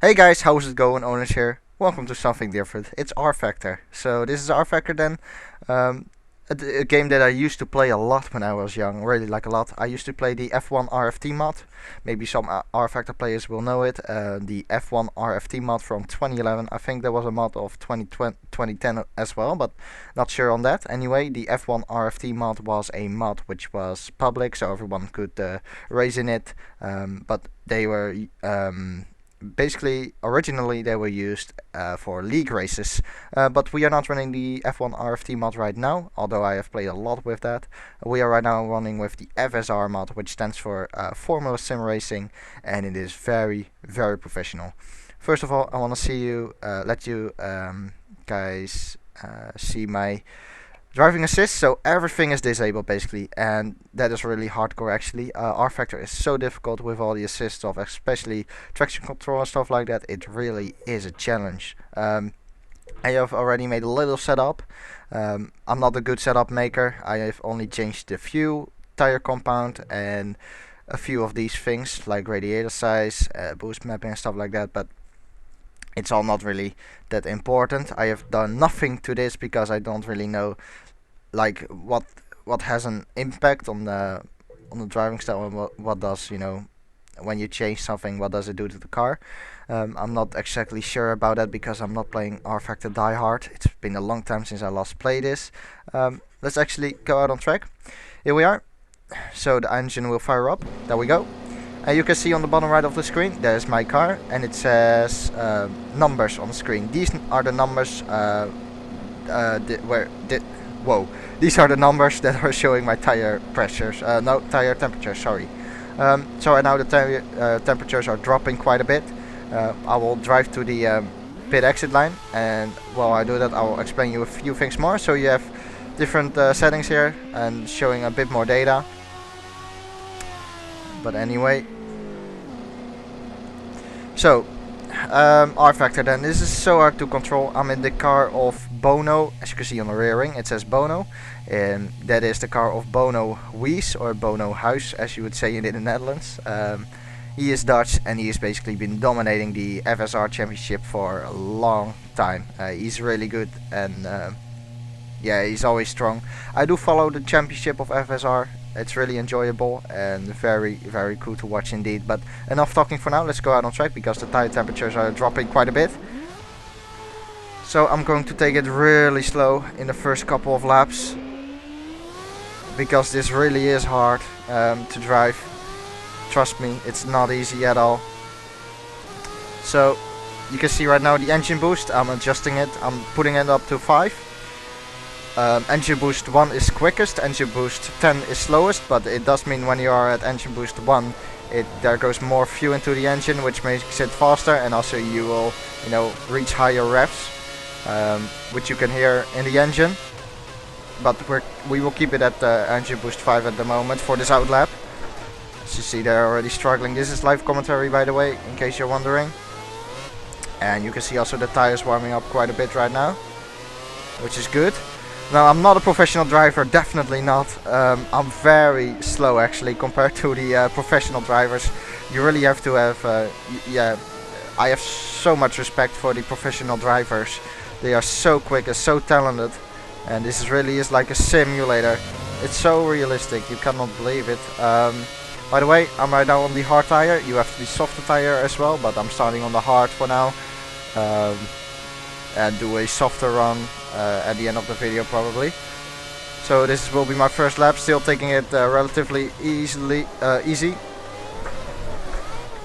Hey guys, how's it going? Owners here. Welcome to something different. It's rFactor. So this is rFactor then. Um, a game that I used to play a lot when I was young, really like a lot. I used to play the F1 RFT mod. Maybe some rFactor players will know it. The F1 RFT mod from 2011. I think there was a mod of 2010 as well, but not sure on that. Anyway, the F1 RFT mod was a mod which was public, so everyone could race in it. But they were basically originally they were used for league races, but we are not running the F1 RFT mod right now, although I have played a lot with that. We are right now running with the FSR mod, which stands for Formula Sim Racing, and it is very professional. First of all, I want to let you guys see my driving assist, so everything is disabled basically, and that is really hardcore actually. rFactor is so difficult with all the assists of especially traction control and stuff like that. It really is a challenge. I have already made a little setup. I'm not a good setup maker. I have only changed a few tire compound and a few of these things like radiator size, boost mapping and stuff like that, but it's all not really that important. I have done nothing to this because I don't really know like what has an impact on the driving style, and what does, you know, when you change something, what does it do to the car. I'm not exactly sure about that because I'm not playing rFactor Die Hard. It's been a long time since I last played this. Let's actually go out on track. Here we are. So the engine will fire up. There we go. And you can see on the bottom right of the screen, there's my car, and it says numbers on the screen. These are the numbers whoa, these are the numbers that are showing my tire pressures, no, tire temperatures, sorry. So right now the tire temperatures are dropping quite a bit. I will drive to the pit exit line, and while I do that I will explain you a few things more. So you have different settings here and showing a bit more data. But anyway, so rFactor then, this is so hard to control. I'm in the car of Bono, as you can see on the rear ring it says Bono, and that is the car of Bono Huis, or Bono Huis as you would say it in the Netherlands. He is Dutch and he has basically been dominating the FSR championship for a long time. He's really good, and yeah, he's always strong. I do follow the championship of FSR. It's really enjoyable and very cool to watch indeed. But enough talking for now, let's go out on track because the tire temperatures are dropping quite a bit. So I'm going to take it really slow in the first couple of laps, because this really is hard to drive. Trust me, it's not easy at all. So you can see right now the engine boost, I'm adjusting it, I'm putting it up to 5. Engine boost 1 is quickest, engine boost 10 is slowest, but it does mean when you are at engine boost 1, there goes more fuel into the engine, which makes it faster, and also you will, you know, reach higher revs, which you can hear in the engine. But we will keep it at engine boost 5 at the moment for this out lap. As you see, they're already struggling. This is live commentary, by the way, in case you're wondering. And you can see also the tires warming up quite a bit right now, which is good. Now, I'm not a professional driver, definitely not. I'm very slow actually compared to the professional drivers. You really have to have, yeah, I have so much respect for the professional drivers. They are so quick and so talented, and this really is like a simulator. It's so realistic, you cannot believe it. By the way, I'm right now on the hard tire. You have the softer tire as well, but I'm starting on the hard for now. And do a softer run at the end of the video probably. So this will be my first lap, still taking it relatively easy.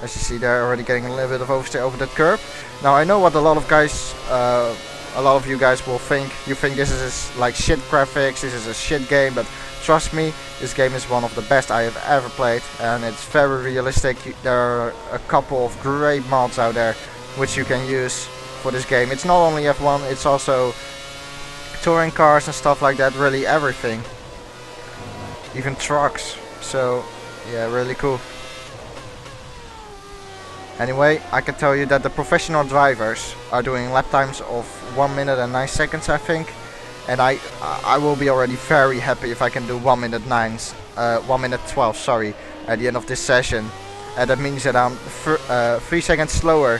As you see, they're already getting a little bit of oversteer over that curb. Now I know what a lot of you guys will think. You think this is like shit graphics, this is a shit game, but trust me, this game is one of the best I have ever played, and it's very realistic. There are a couple of great mods out there which you can use for this game. It's not only F1, it's also touring cars and stuff like that, really everything, even trucks. So yeah, really cool. Anyway, I can tell you that the professional drivers are doing lap times of 1 minute and 9 seconds I think, and I will be already very happy if I can do 1 minute 12, sorry, at the end of this session. And that means that I'm 3 seconds slower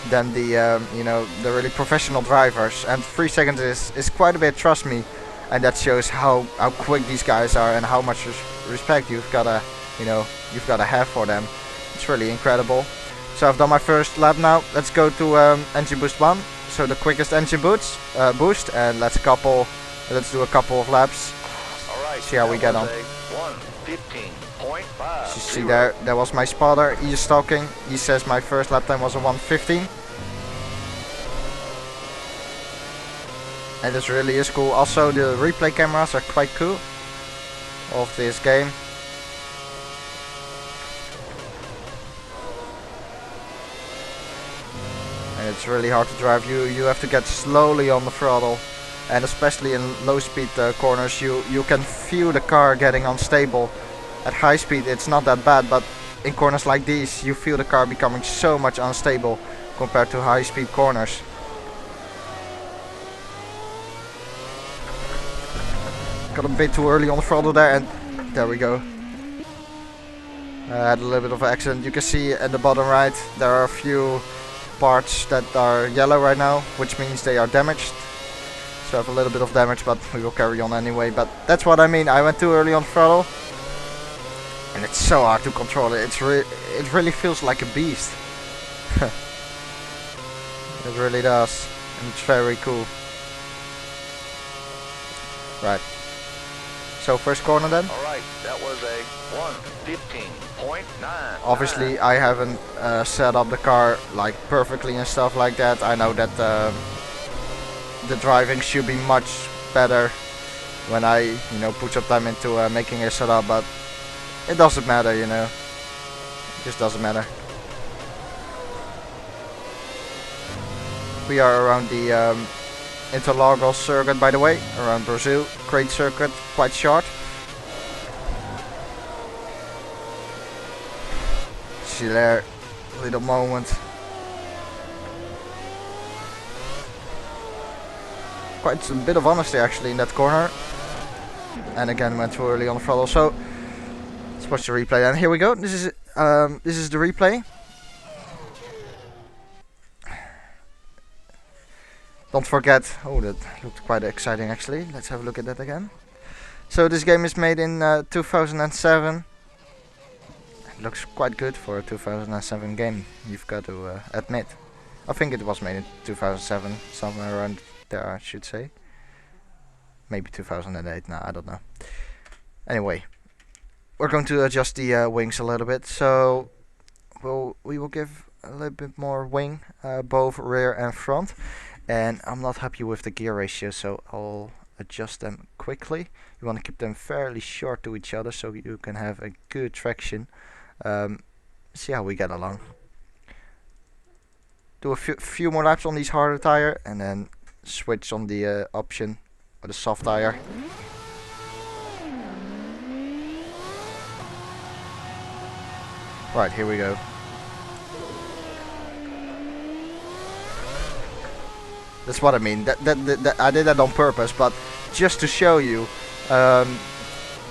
than the you know, the really professional drivers. And 3 seconds is quite a bit, trust me. And that shows how quick these guys are and how much respect you've gotta, you know, you've gotta have for them. It's really incredible. So I've done my first lap now. Let's go to engine boost 1. So the quickest engine boost, and let's do a couple of laps. Alright, see how we get on. 1:15.5. You see there was my spotter. He is talking. He says my first lap time was a 1:15. And this really is cool. Also the replay cameras are quite cool of this game. And it's really hard to drive. You have to get slowly on the throttle, and especially in low speed corners you can feel the car getting unstable. At high speed it's not that bad, but in corners like these you feel the car becoming so much unstable compared to high speed corners. Got a bit too early on the throttle there, and there we go. I had a little bit of an accident. You can see at the bottom right there are a few parts that are yellow right now, which means they are damaged. So I have a little bit of damage, but we will carry on anyway. But that's what I mean. I went too early on the throttle, and it's so hard to control it. It really feels like a beast. It really does, and it's very cool. Right. So first corner then. Alright, that was a 1:15.9. Obviously I haven't set up the car like perfectly and stuff like that. I know that the driving should be much better when I, you know, put some time into making a setup, but it doesn't matter, you know. It just doesn't matter. We are around the Interlagos circuit, by the way, around Brazil. Great circuit, quite short. See there, little moment. Quite a bit of honesty actually in that corner. And again went too early on the throttle. So let's watch the replay. And here we go. This is the replay. Don't forget, oh, that looked quite exciting actually. Let's have a look at that again. So this game is made in 2007. It looks quite good for a 2007 game, you've got to admit. I think it was made in 2007, somewhere around there I should say. Maybe 2008, no, I don't know. Anyway, we're going to adjust the wings a little bit. So we will give a little bit more wing, both rear and front. And I'm not happy with the gear ratio, so I'll adjust them quickly. You want to keep them fairly short to each other so you can have a good traction. See how we get along. Do a few more laps on these harder tire and then switch on the option or the soft tire. Right, here we go. That's what I mean. That I did that on purpose, but just to show you,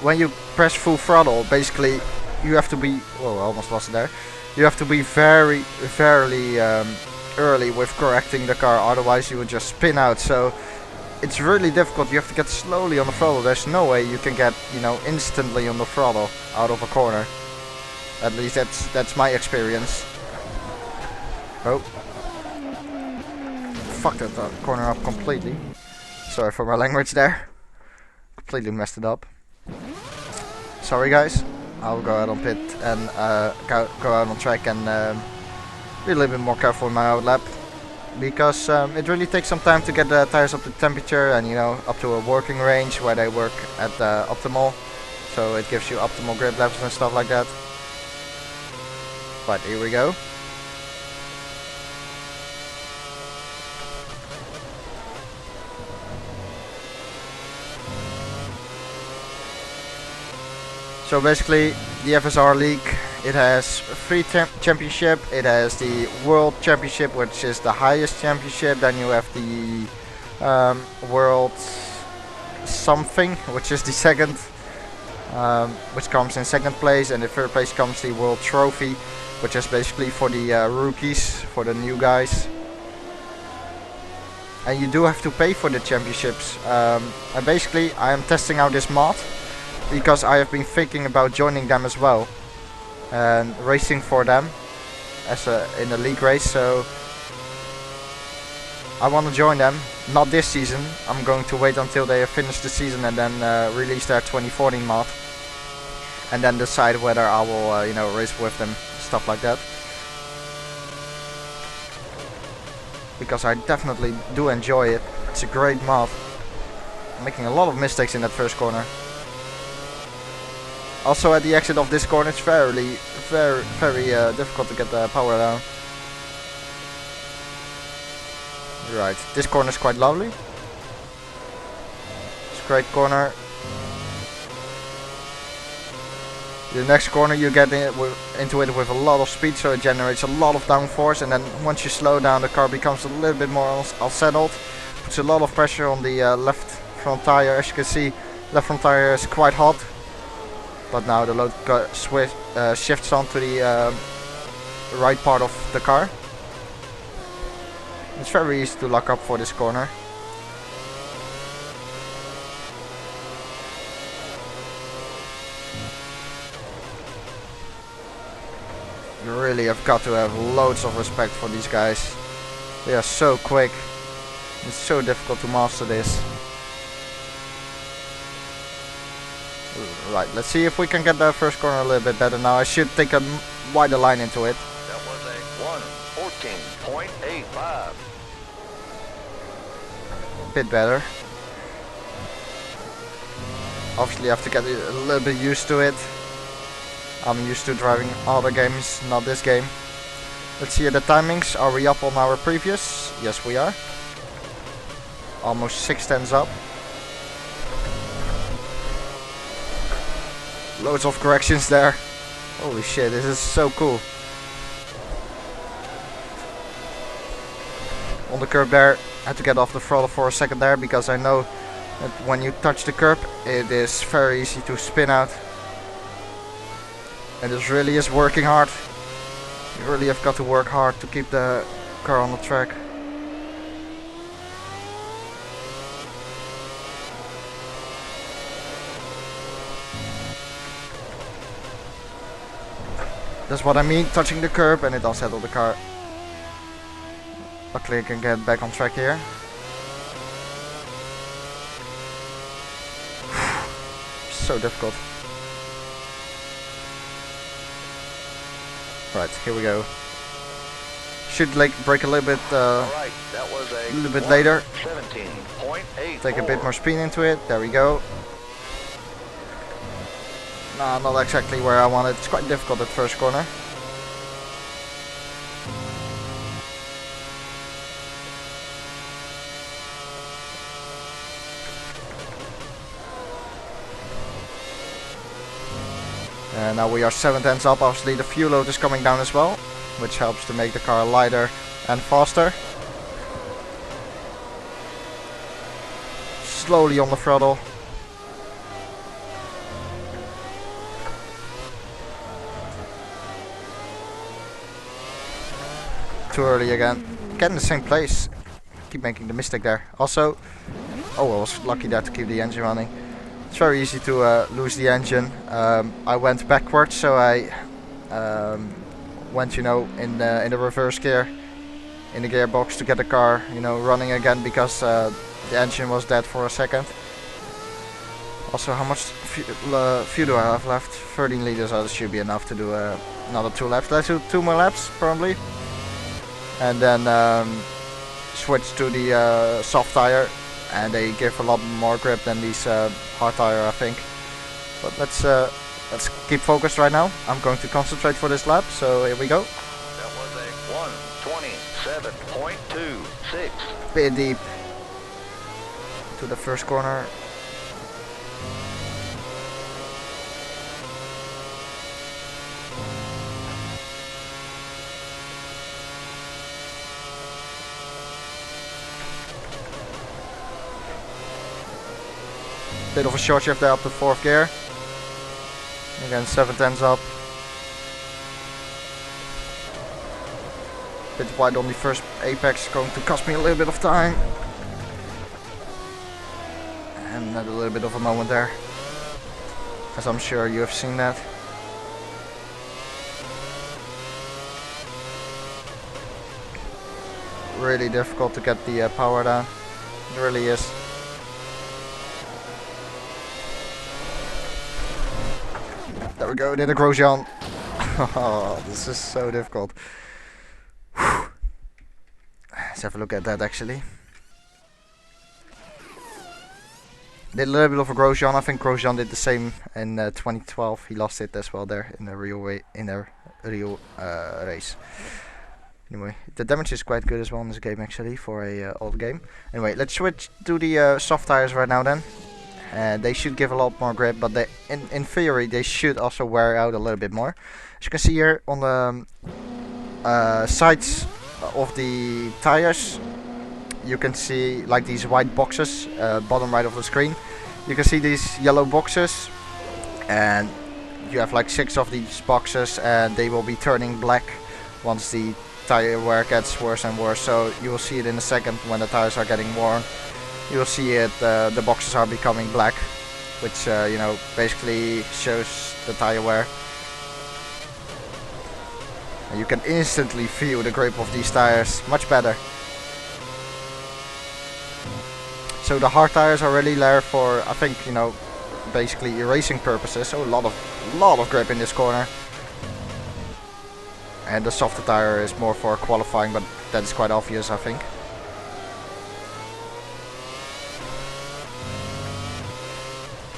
when you press full throttle, basically you have to be. Whoa, I almost lost it there. You have to be very early with correcting the car, otherwise you would just spin out. So it's really difficult. You have to get slowly on the throttle. There's no way you can get, you know, instantly on the throttle out of a corner. At least that's my experience. Oh. Fucked that corner up completely. Sorry for my language there. Completely messed it up. Sorry guys. I'll go out on pit and go out on track and be a little bit more careful in my outlap. Because it really takes some time to get the tires up to temperature and, you know, up to a working range where they work at optimal. So it gives you optimal grip levels and stuff like that. But here we go. So basically the FSR League, it has 3 championship. It has the World Championship, which is the highest championship. Then you have the World something, which is the second which comes in second place, and in third place comes the World Trophy, which is basically for the rookies, for the new guys. And you do have to pay for the championships. And basically I am testing out this mod because I have been thinking about joining them as well and racing for them as in a league race. So I want to join them. Not this season. I'm going to wait until they have finished the season and then release their 2014 mod, and then decide whether I will you know, race with them, stuff like that. Because I definitely do enjoy it. It's a great mod. I'm making a lot of mistakes in that first corner. Also at the exit of this corner it's very difficult to get the power down. Right, this corner is quite lovely. It's a great corner. The next corner you get into it with a lot of speed, so it generates a lot of downforce, and then once you slow down the car becomes a little bit more unsettled. Puts a lot of pressure on the left front tire. As you can see, left front tire is quite hot, but now the load shifts onto the right part of the car. It's very easy to lock up for this corner. You really have got to have loads of respect for these guys. They are so quick. It's so difficult to master this. Right, let's see if we can get the first corner a little bit better now. I should take a wider line into it. That was a 1:14.85. A bit better. Obviously I have to get a little bit used to it. I'm used to driving other games, not this game. Let's see the timings. Are we up on our previous? Yes, we are. Almost 6 tenths up. Loads of corrections there. Holy shit, this is so cool. On the curb there, I had to get off the throttle for a second there because I know that when you touch the curb it is very easy to spin out. And this really is working hard. You really have got to work hard to keep the car on the track. That's what I mean, touching the curb, and it does settle the car. Luckily I can get back on track here. So difficult. Right, here we go. Should like brake a little bit, Alright, that was a little bit later. 17.8. Take a bit more speed into it. There we go. Nah, not exactly where I wanted. It's quite difficult at first corner. And now we are 7 tenths up. Obviously the fuel load is coming down as well, which helps to make the car lighter and faster. Slowly on the throttle. Too early again. Get in the same place. Keep making the mistake there. Also, oh, I was lucky there to keep the engine running. It's very easy to lose the engine. I went backwards, so I went, you know, in the reverse gear, in the gearbox to get the car, you know, running again because the engine was dead for a second. Also, how much fuel do I have left? 13 liters. Oh, this should be enough to do another 2 laps. Let's do 2 more laps, probably. And then switch to the soft tire, and they give a lot more grip than these hard tire, I think. But let's keep focused right now. I'm going to concentrate for this lap, so here we go. That was a 1:27.26. Bit deep to the first corner. Bit of a short shift there up to 4th gear. Again, 7/10 up. Bit wide on the first apex, going to cost me a little bit of time. And a little bit of a moment there, as I'm sure you have seen that. Really difficult to get the power down. It really is. There we go, did a Grosjean. Oh, this is so difficult. Whew. Let's have a look at that actually. Did a little bit of a Grosjean. I think Grosjean did the same in 2012. He lost it as well there in the real race. Anyway, the damage is quite good as well in this game actually for a old game. Anyway, let's switch to the soft tires right now then. They should give a lot more grip, but they, in theory they should also wear out a little bit more. As you can see here on the sides of the tires, you can see like these white boxes, bottom right of the screen. You can see these yellow boxes, and you have like 6 of these boxes, and they will be turning black once the tire wear gets worse and worse. So you will see it in a second when the tires are getting worn. You will see it, the boxes are becoming black, which you know, basically shows the tire wear. And you can instantly feel the grip of these tires, much better. So the hard tires are really there for, I think, you know, basically racing purposes. So a lot of grip in this corner. And the softer tire is more for qualifying, but that is quite obvious, I think.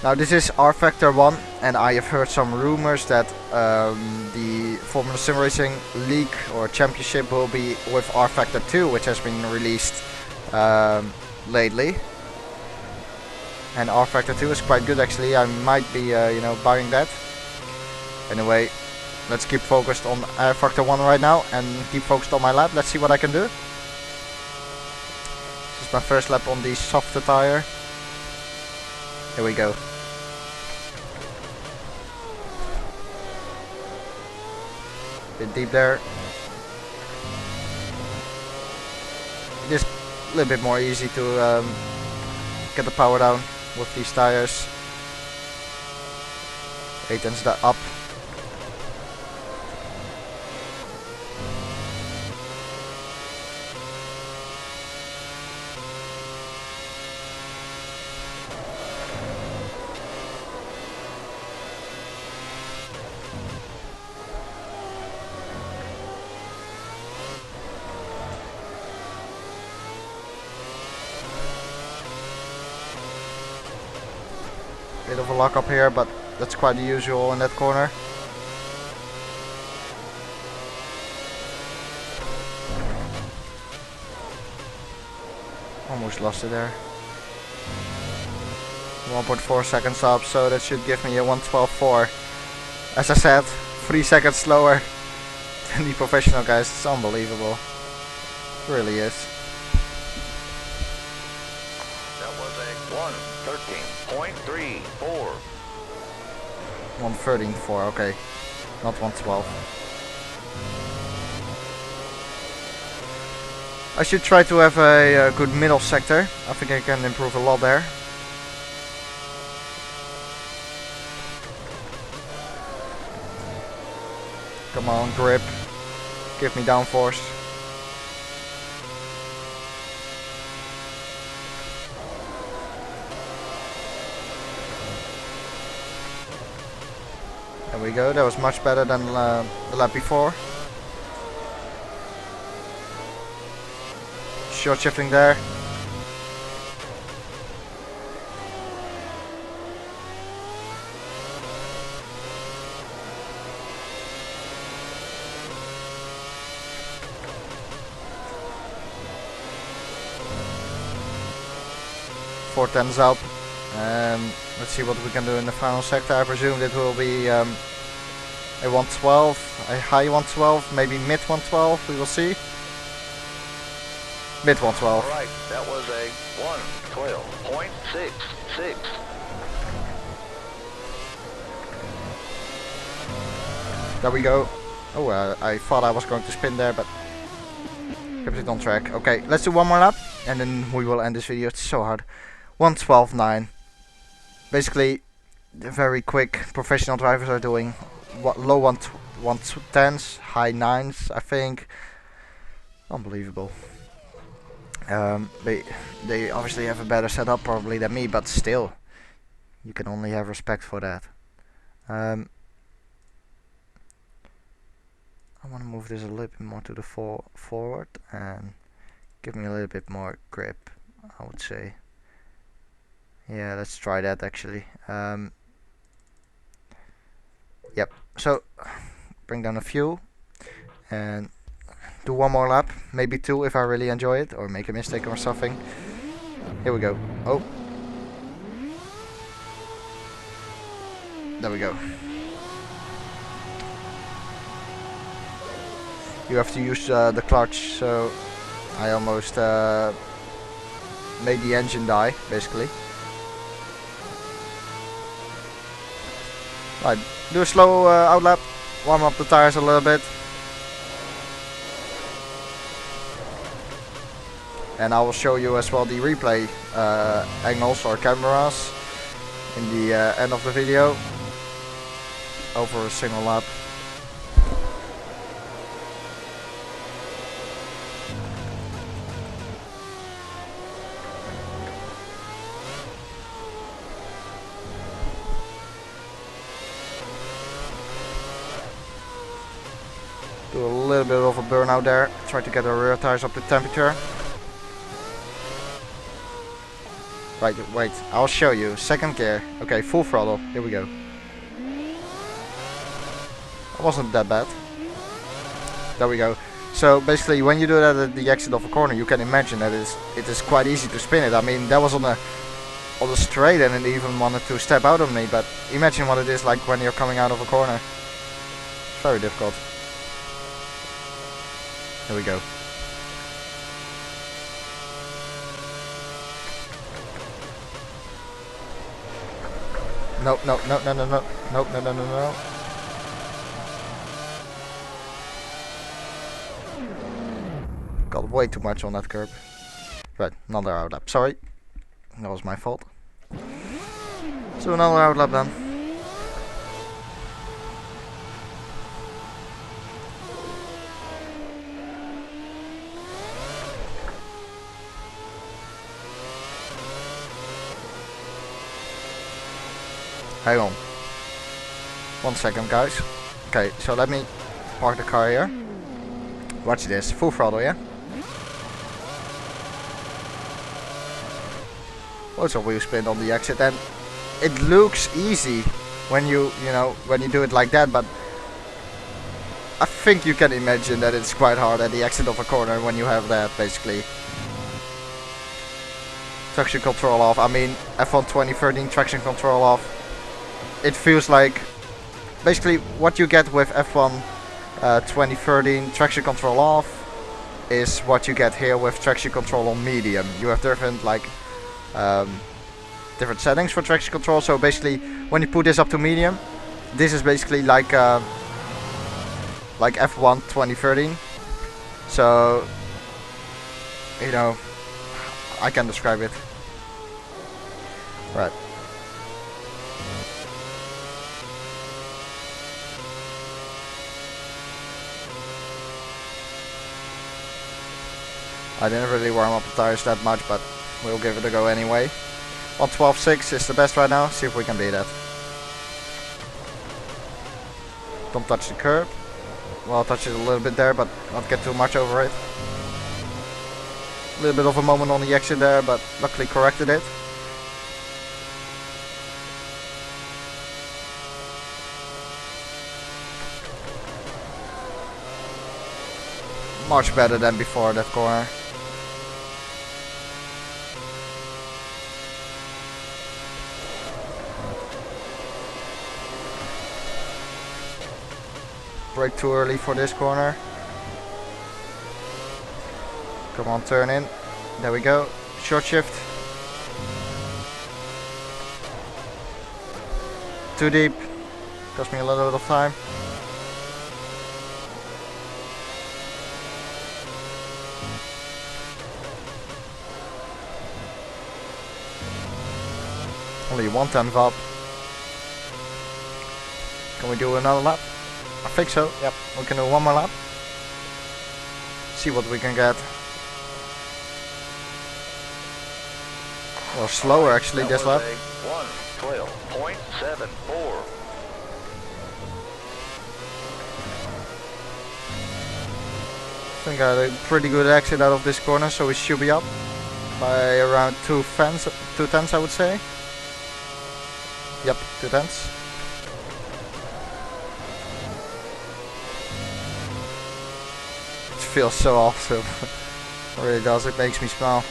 Now this is rFactor 1, and I have heard some rumors that the Formula SimRacing League or Championship will be with rFactor 2, which has been released lately. And rFactor 2 is quite good actually. I might be you know, buying that. Anyway, let's keep focused on rFactor 1 right now and keep focused on my lap. Let's see what I can do. This is my first lap on the softer tire. Here we go. Bit deep there. It is a little bit more easy to get the power down with these tires. 8/10 that up. Bit of a lock up here, but that's quite usual in that corner. Almost lost it there. 1.4 seconds up, so that should give me a 1:12.4. As I said, 3 seconds slower than the professional guys. It's unbelievable. It really is. That was a 1:13.34. 1:13.4, okay. Not 1:12. I should try to have a good middle sector. I think I can improve a lot there. Come on, grip. Give me downforce. There we go, that was much better than the lap before. Short shifting there. Four tens up. Let's see what we can do in the final sector. I presume it will be a 1:12, a high 1:12, maybe mid 1:12. We will see. Mid 1:12. Alright, that was a 1:12.66. There we go. Oh, I thought I was going to spin there, but kept it on track. Okay, let's do one more lap, and then we will end this video. It's so hard. 1:12.9. Basically, the very quick professional drivers are doing what low 110s, high 9s, I think. Unbelievable. They obviously have a better setup probably than me, but still, you can only have respect for that. I want to move this a little bit more to the forward and give me a little bit more grip, I would say. Yeah, let's try that actually. Yep, so bring down a few and do one more lap, maybe two if I really enjoy it or make a mistake or something. Here we go. Oh, there we go. You have to use the clutch, so I almost made the engine die, basically. Right, do a slow out lap, warm up the tires a little bit. And I will show you as well the replay angles or cameras in the end of the video over a single lap. Do a little bit of a burnout there, try to get the rear tires up to temperature. Right, wait, I'll show you. Second gear. Okay, full throttle. Here we go. It wasn't that bad. There we go. So basically, when you do that at the exit of a corner, you can imagine that it is quite easy to spin it. I mean, that was on the straight and it even wanted to step out on me. But imagine what it is like when you're coming out of a corner. Very difficult. Here we go. No, no, no, no, no, no, no, no, no, no, no. Got way too much on that curb. Right, another out lap. Sorry, that was my fault. So another out lap then. Hang on. 1 second, guys. Okay, so let me park the car here. Watch this. Full throttle, yeah? Loads of wheel spin on the exit, and it looks easy when you do it like that, but I think you can imagine that it's quite hard at the exit of a corner when you have that, basically. Traction control off. I mean, F1 2013 traction control off. It feels like basically what you get with F1 2013 traction control off is what you get here with traction control on medium. You have different different settings for traction control. So basically, when you put this up to medium, this is basically like F1 2013. So I can describe it. Right. I didn't really warm up the tires that much, but we'll give it a go anyway. 1:12.6 is the best right now. See if we can beat that. Don't touch the curb. Well, I'll touch it a little bit there, but not get too much over it. A little bit of a moment on the exit there, but luckily corrected it. Much better than before that corner. Brake too early for this corner. Come on, turn in. There we go. Short shift. Too deep. Cost me a little bit of time. Only 110 up. Can we do another lap? I think so. Yep, we can do one more lap. See what we can get. Well, slower actually this lap. 112.74. I think I had a pretty good exit out of this corner, so we should be up by around 2 tenths I would say. Yep, 2 tenths. It feels so awesome. It really does, it makes me smile.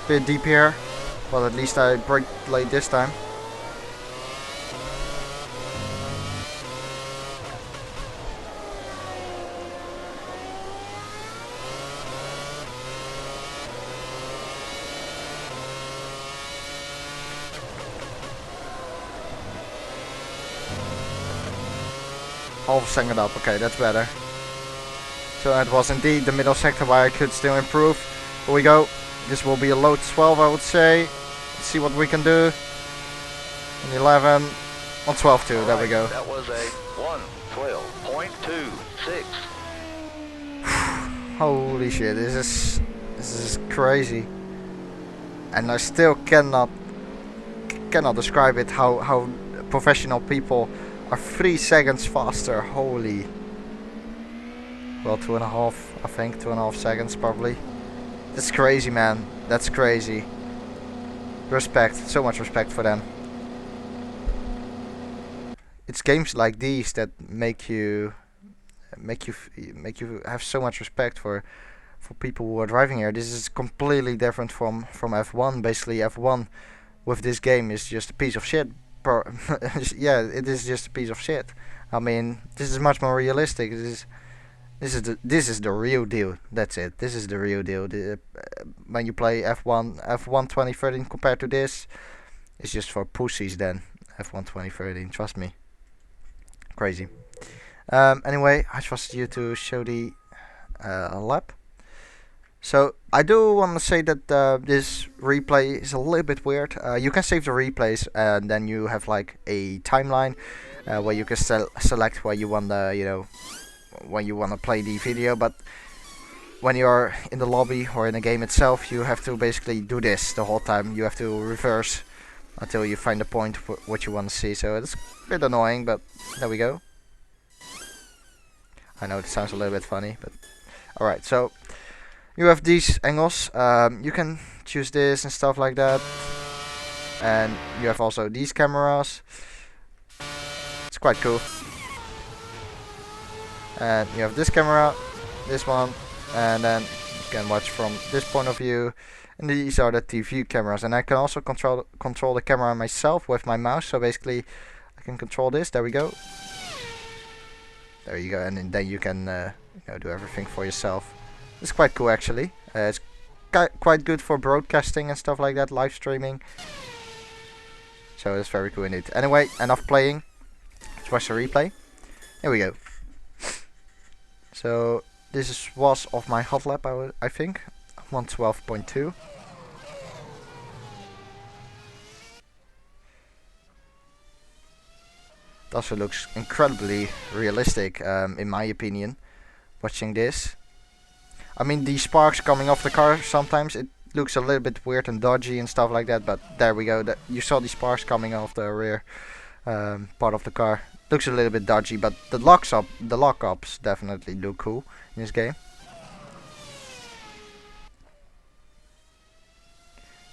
Bit deep here. Well, at least I braked late this time. Half a second up, okay, that's better. So that was indeed the middle sector where I could still improve. Here we go. This will be a low 12 I would say. Let's see what we can do. An 11. On 12 too, there we go. That was a 112.26. Holy shit, this is crazy. And I still cannot describe it how professional people are 3 seconds faster. Holy. Well, 2.5, I think, 2.5 seconds probably. That's crazy, man. That's crazy. Respect, so much respect for them. It's games like these that make you have so much respect for people who are driving here. This is completely different from F1. Basically, F1 with this game is just a piece of shit. Yeah, it is just a piece of shit. I mean, this is much more realistic. This is the real deal. That's it. This is the real deal. When you play F1 2013 compared to this, it's just for pussies. Then F1 2013. Trust me. Crazy. Anyway, I trust you to show the lap. So I do want to say that this replay is a little bit weird. You can save the replays and then you have like a timeline where you can select where you want the, when you want to play the video. But when you're in the lobby or in the game itself, you have to basically do this the whole time. You have to reverse until you find the point what you want to see. So it's a bit annoying, but there we go. I know it sounds a little bit funny, but alright, so you have these angles. You can choose this and stuff like that. And you have also these cameras. It's quite cool. And you have this camera, this one, and then you can watch from this point of view. And these are the TV cameras, and I can also control the camera myself with my mouse. So basically, I can control this. There we go. There you go, and then you can do everything for yourself. It's quite cool actually. It's quite good for broadcasting and stuff like that, live streaming. So it's very cool indeed. Anyway, enough playing. Let's watch the replay. Here we go. So this was of my hot lap, I think, 112.2. It also looks incredibly realistic, in my opinion, watching this. I mean, the sparks coming off the car, sometimes it looks a little bit weird and dodgy and stuff like that, but there we go. You saw the sparks coming off the rear part of the car. Looks a little bit dodgy, but the lockups definitely look cool in this game.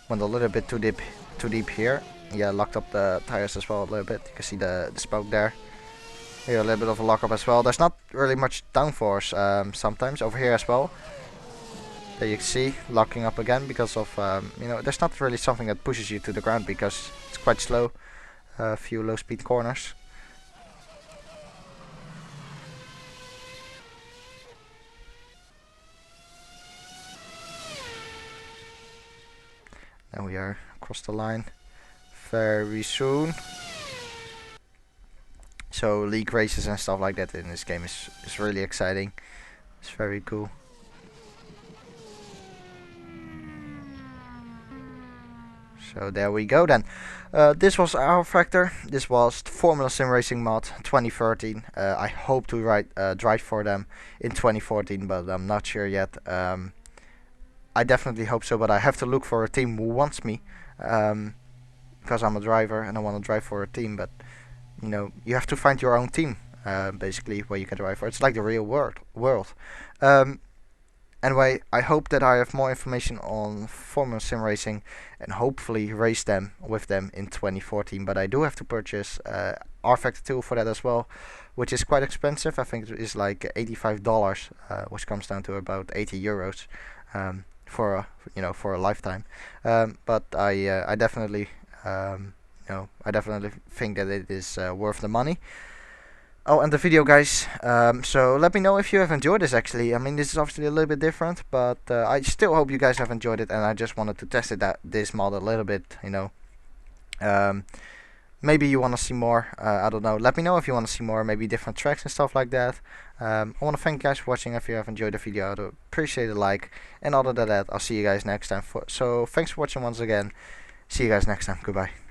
Went a little bit too deep here. Yeah, locked up the tires as well a little bit. You can see the smoke there. Here a little bit of a lockup as well. There's not really much downforce sometimes over here as well. There you can see locking up again because of there's not really something that pushes you to the ground because it's quite slow. A few low speed corners. Now we are across the line very soon. So league races and stuff like that in this game is really exciting. It's very cool. So there we go then. This was rFactor. This was Formula Sim Racing Mod 2013. I hope to drive for them in 2014, but I'm not sure yet. I definitely hope so, but I have to look for a team who wants me, because I'm a driver and I want to drive for a team. But you know, you have to find your own team, basically, where you can drive for. It's like the real world. Anyway, I hope that I have more information on Formula Sim Racing and hopefully race them with them in 2014. But I do have to purchase rFactor 2 for that as well, which is quite expensive. I think it is like $85, which comes down to about 80 euros for a lifetime. But I definitely I definitely think that it is worth the money. Oh, and the video, guys. So let me know if you have enjoyed this. Actually, I mean, this is obviously a little bit different, but I still hope you guys have enjoyed it. And I just wanted to test this mod a little bit. Maybe you want to see more. I don't know. Let me know if you want to see more. Maybe different tracks and stuff like that. I want to thank you guys for watching. If you have enjoyed the video, I'd appreciate a like. And other than that, I'll see you guys next time. So thanks for watching once again. See you guys next time. Goodbye.